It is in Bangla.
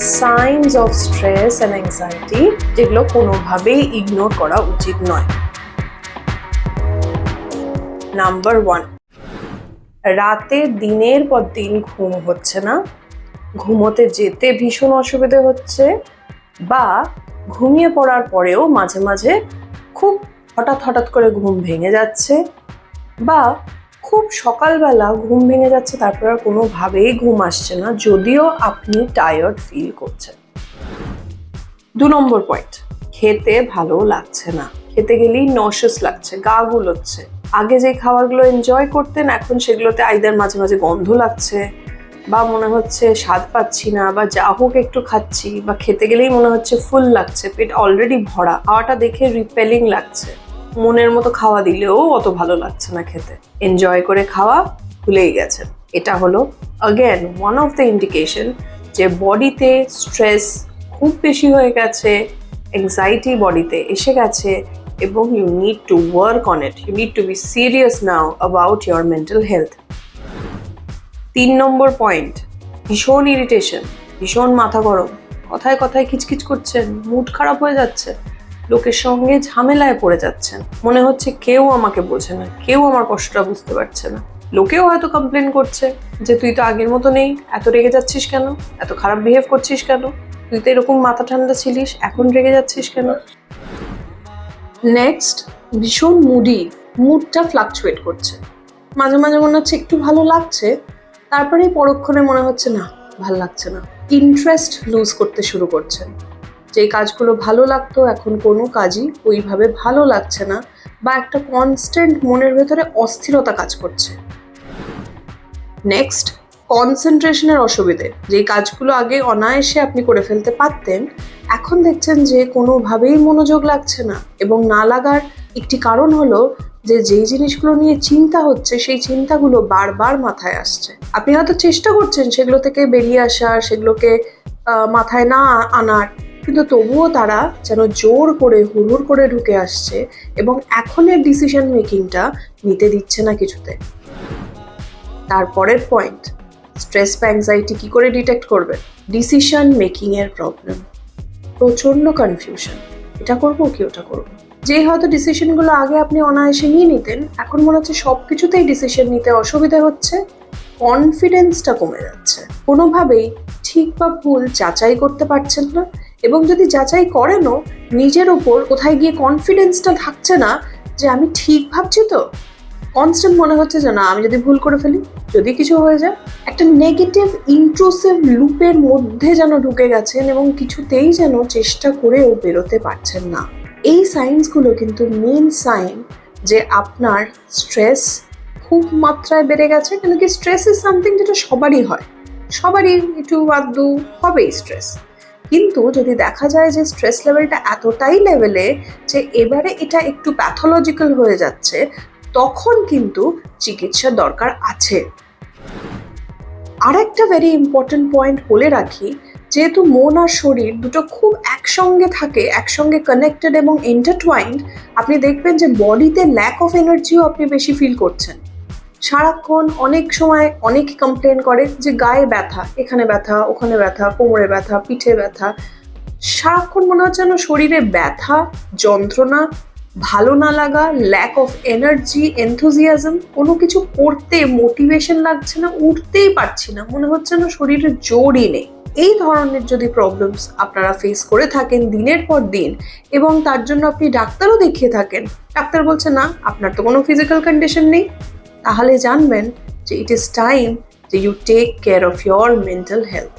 Cynos of stress and anxiety, যেগুলো কোনোভাবেই ইগনোর করা উচিত নয়। নাম্বার 1, রাতে দিনের পর দিন ঘুম হচ্ছে না, ঘুমোতে যেতে ভীষণ অসুবিধে হচ্ছে, বা ঘুমিয়ে পড়ার পরেও মাঝে মাঝে খুব হঠাৎ করে ঘুম ভেঙে যাচ্ছে, বা খুব সকালবেলা ঘুম ভেঙে যাচ্ছে তারপর আর কোনোভাবেই ঘুম আসছে না যদিও আপনি টায়ার্ড ফিল করছেন। 2 নম্বর পয়েন্ট, খেতে ভালো লাগছে না, খেতে গেলেই নশাস লাগছে, গা গুলোচ্ছে। আগে যে খাবারগুলো এনজয় করতেন এখন সেগুলোতে আইদার মাঝে মাঝে গন্ধ লাগছে, বা মনে হচ্ছে স্বাদ পাচ্ছি না, বা যা হোক একটু খাচ্ছি, বা খেতে গেলেই মনে হচ্ছে ফুল লাগছে, পেট অলরেডি ভরা, খাওয়াটা দেখে রিপেলিং লাগছে, মনের মতো খাওয়া দিলেও অত ভালো লাগছে না খেতে, এনজয় করে খাওয়া ভুলেই গেছেন। এটা হলো again one of the indication যে বডিতে স্ট্রেস খুব বেশি হয়ে গেছে, অ্যাংজাইটি বডিতে এসে গেছে, এবং you need to work on it, you need to be serious now about your mental health. 3 number point, ভীষণ ইরিটেশন, ভীষণ মাথা গরম, কথায় কথায় খিচখিচ করছেন, মুড খারাপ হয়ে যাচ্ছে, লোকের সঙ্গে ঝামেলায় পড়ে যাচ্ছেন, মনে হচ্ছে কেউ আমাকে বোঝে না, কেউ আমার কষ্টটা বুঝতে পারছে না, লোকেও হয়তো কমপ্লেন করছে যে তুই তো আগের মতো নেই, এত রেগে যাচ্ছিস কেন, এত খারাপ বিহেভ করছিস কেন, তুই তো এরকম মাথা ঠান্ডা ছিলিস, এখন রেগে যাচ্ছিস কেন। নেক্সট, ভীষণ মুডটা ফ্লাকচুয়েট করছে, মাঝে মাঝে মনে হচ্ছে একটু ভালো লাগছে, তারপরেই পরক্ষণে মনে হচ্ছে না ভালো লাগছে না, ইন্টারেস্ট লুজ করতে শুরু করছেন, যে কাজগুলো ভালো লাগতো এখন কোনো কাজই ওইভাবে ভালো লাগছে না, বা একটা কনস্ট্যান্ট মনের ভেতরে অস্থিরতা কাজ করছে। নেক্সট, কনসেন্ট্রেশনের অসুবিধে, যে কাজগুলো আগে অনায়াসে আপনি করে ফেলতে পারতেন এখন দেখছেন যে কোনোভাবেই মনোযোগ লাগছে না, এবং না লাগার একটি কারণ হলো যে যেই জিনিসগুলো নিয়ে চিন্তা হচ্ছে সেই চিন্তাগুলো বারবার মাথায় আসছে, আপনি হয়তো চেষ্টা করছেন সেগুলো থেকে বেরিয়ে আসার, সেগুলোকে মাথায় না আনার, কিন্তু তবুও তারা যেন জোর করে হুড়হুড় করে ঢুকে আসছে এবং এখনের ডিসিশন মেকিংটা নিতে দিচ্ছে না কিছুতে। তারপরের পয়েন্ট, স্ট্রেস বা অ্যাংজাইটি কী করে ডিটেক্ট করবে? ডিসিশন মেকিংয়ের প্রবলেম, প্রচণ্ড কনফিউশন, এটা করবো কি ওটা করবো, যে হয়তো ডিসিশনগুলো আগে আপনি অনায়াসে নিয়ে নিতেন এখন মনে হচ্ছে সব কিছুতেই ডিসিশন নিতে অসুবিধা হচ্ছে, কনফিডেন্সটা কমে যাচ্ছে, কোনোভাবেই ঠিক বা ভুল যাচাই করতে পারছেন না, এবং যদি যাচাই করেনও নিজের ওপর কোথায় গিয়ে কনফিডেন্সটা থাকছে না যে আমি ঠিক ভাবছি তো, কনস্ট্যান্ট মনে হচ্ছে যে না আমি যদি ভুল করে ফেলি, যদি কিছু হয়ে যায়, একটা নেগেটিভ ইন্ট্রুসিভ লুপের মধ্যে যেন ঢুকে গেছেন এবং কিছুতেই যেন চেষ্টা করেও বেরোতে পারছেন না। এই সাইন্সগুলো কিন্তু মেন সাইন যে আপনার স্ট্রেস খুব মাত্রায় বেড়ে গেছে, কেন কি স্ট্রেস ইজ সামথিং যেটা সবারই হয়, সবারই একটু আধটু হবেই স্ট্রেস, কিন্তু যদি দেখা যায় যে স্ট্রেস লেভেলটা এতটাই লেভেলে যে এবারে এটা একটু প্যাথোলজিক্যাল হয়ে যাচ্ছে, তখন কিন্তু চিকিৎসার দরকার আছে। আর একটা ভেরি ইম্পর্টেন্ট পয়েন্ট বলে রাখি, যেহেতু মন আর শরীর দুটো খুব একসঙ্গে থাকে, একসঙ্গে কানেক্টেড এবং এন্টারটুয়াইন্ড, আপনি দেখবেন যে বডিতে ল্যাক অফ এনার্জিও আপনি বেশি ফিল করছেন। সারাক্ষণ অনেক সময় অনেকে কমপ্লেন করে যে গায়ে ব্যথা, এখানে ব্যথা, ওখানে ব্যথা, কোমরে ব্যথা, পিঠে ব্যথা, সারাক্ষণ মনে হচ্ছে যেন শরীরে ব্যথা, যন্ত্রণা, ভালো না লাগা, ল্যাক অফ এনার্জি, এনথুজিয়াজম, কোনো কিছু করতে মোটিভেশন লাগছে না, উঠতেই পারছি না, মনে হচ্ছে না শরীরে জোরই নেই। এই ধরনের যদি প্রবলেমস আপনারা ফেস করে থাকেন দিনের পর দিন এবং তার জন্য আপনি ডাক্তারও দেখিয়ে থাকেন, ডাক্তার বলছে না আপনার তো কোনো ফিজিক্যাল কন্ডিশন নেই, তাহলে জানবেন যে ইট ইজ টাইম যে you take care of your mental health.